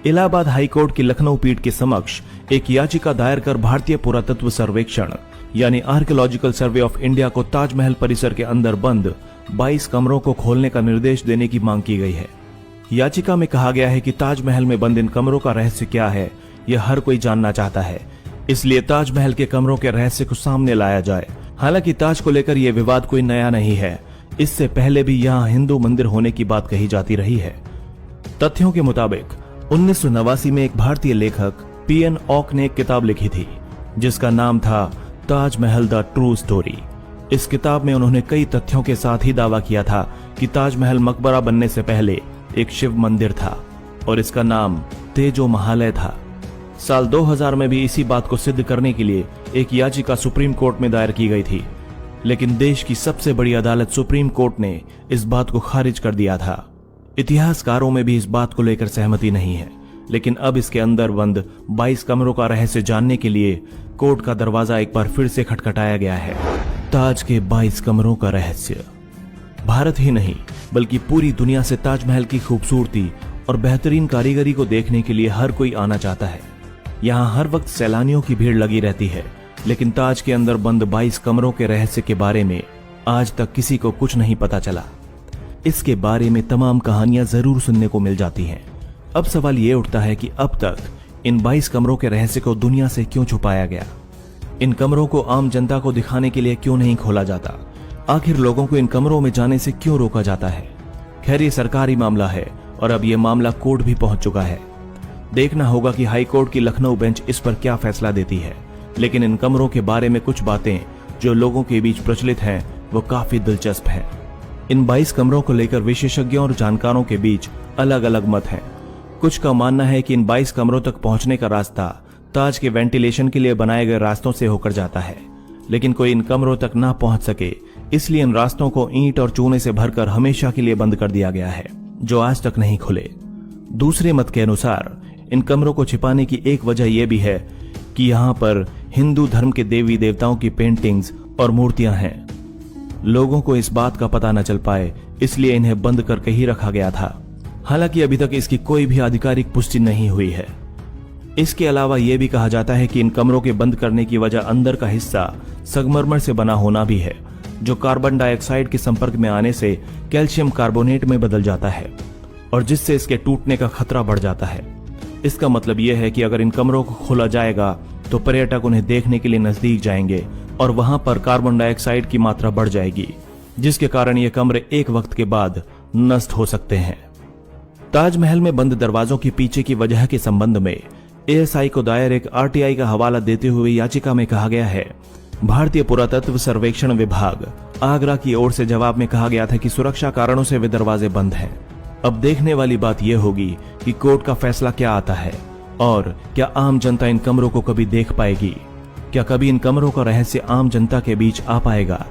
Allahabad high court की लखनऊ पीठ के समक्ष एक याचिका दायर कर भारतीय पुरातत्व सर्वेक्षण यानी आर्कियोलॉजिकल सर्वे ऑफ इंडिया को ताजमहल परिसर के अंदर बंद 22 कमरों को खोलने का निर्देश देने की मांग की गई है। याचिका में कहा गया है कि ताजमहल में बंद इन कमरों का रहस्य क्या है, यह हर कोई जानना चाहता है, इसलिए ताजमहल के कमरों के रहस्य को सामने लाया जाए। हालांकि ताज को लेकर यह विवाद कोई नया नहीं है, इससे पहले भी यहाँ हिंदू मंदिर होने की बात कही जाती रही है। तथ्यों के मुताबिक 1989 में एक भारतीय लेखक पीएन ऑक ने एक किताब लिखी थी जिसका नाम था ताजमहल द ट्रू स्टोरी। इस किताब में उन्होंने कई तथ्यों के साथ ही दावा किया था कि ताजमहल मकबरा बनने से पहले एक शिव मंदिर था और इसका नाम तेजो महालय था। साल 2000 में भी इसी बात को सिद्ध करने के लिए एक याचिका सुप्रीम कोर्ट में दायर की गई थी, लेकिन देश की सबसे बड़ी अदालत सुप्रीम कोर्ट ने इस बात को खारिज कर दिया था। इतिहासकारों में भी इस बात को लेकर सहमति नहीं है, लेकिन अब इसके अंदर बंद 22 कमरों का रहस्य जानने के लिए कोर्ट का दरवाजा एक बार फिर से खटखटाया गया है। ताज के 22 कमरों का रहस्य। भारत ही नहीं बल्कि पूरी दुनिया से ताजमहल की खूबसूरती और बेहतरीन कारीगरी को देखने के लिए हर कोई आना चाहता है। यहाँ हर वक्त सैलानियों की भीड़ लगी रहती है, लेकिन ताज के अंदर बंद 22 कमरों के रहस्य के बारे में आज तक किसी को कुछ नहीं पता चला। इसके बारे में तमाम कहानियां जरूर सुनने को मिल जाती हैं। अब सवाल ये उठता है कि अब तक इन 22 कमरों के रहस्य को दुनिया से क्यों छुपाया गया? इन कमरों को आम जनता को दिखाने के लिए क्यों नहीं खोला जाता? आखिर लोगों को इन कमरों में जाने से क्यों रोका जाता है? खैर, ये सरकारी मामला है और अब यह मामला कोर्ट भी पहुंच चुका है। देखना होगा कि हाई कोर्ट की लखनऊ बेंच इस पर क्या फैसला देती है। लेकिन इन कमरों के बारे में कुछ बातें जो लोगों के बीच प्रचलित हैं वो काफी दिलचस्प हैं। इन 22 कमरों को लेकर विशेषज्ञों और जानकारों के बीच अलग अलग मत हैं। कुछ का मानना है कि इन 22 कमरों तक पहुंचने का रास्ता ताज के वेंटिलेशन के लिए बनाए गए रास्तों से होकर जाता है, लेकिन कोई इन कमरों तक ना पहुंच सके इसलिए इन रास्तों को ईंट और चूने से भरकर हमेशा के लिए बंद कर दिया गया है, जो आज तक नहीं खुले। दूसरे मत के अनुसार इन कमरों को छिपाने की एक वजह यह भी है कि यहाँ पर हिंदू धर्म के देवी देवताओं की पेंटिंग्स और मूर्तियां हैं। लोगों को इस बात का पता न चल पाए इसलिए इन्हें बंद करके ही रखा गया था। हालांकि अभी तक इसकी कोई भी आधिकारिक पुष्टि नहीं हुई है। इसके अलावा यह भी कहा जाता है कि इन कमरों के बंद करने की वजह अंदर का हिस्सा संगमरमर से बना होना भी है, जो कार्बन डाइऑक्साइड के संपर्क में आने से कैल्शियम कार्बोनेट में बदल जाता है और जिससे इसके टूटने का खतरा बढ़ जाता है। इसका मतलब यह है कि अगर इन कमरों को खोला जाएगा तो पर्यटक उन्हें देखने के लिए नजदीक जाएंगे और वहां पर कार्बन डाइऑक्साइड की मात्रा बढ़ जाएगी, जिसके कारण ये कमरे एक वक्त के बाद नष्ट हो सकते हैं। ताजमहल में बंद दरवाजों के पीछे की वजह के संबंध में एएसआई को दायर एक आरटीआई का हवाला देते हुए याचिका में कहा गया है, भारतीय पुरातत्व सर्वेक्षण विभाग आगरा की ओर से जवाब में कहा गया था कि सुरक्षा कारणों से वे दरवाजे बंद हैं। अब देखने वाली बात यह होगी कि कोर्ट का फैसला क्या आता है और क्या आम जनता इन कमरों को कभी देख पाएगी? क्या कभी इन कमरों का रहस्य आम जनता के बीच आ पाएगा?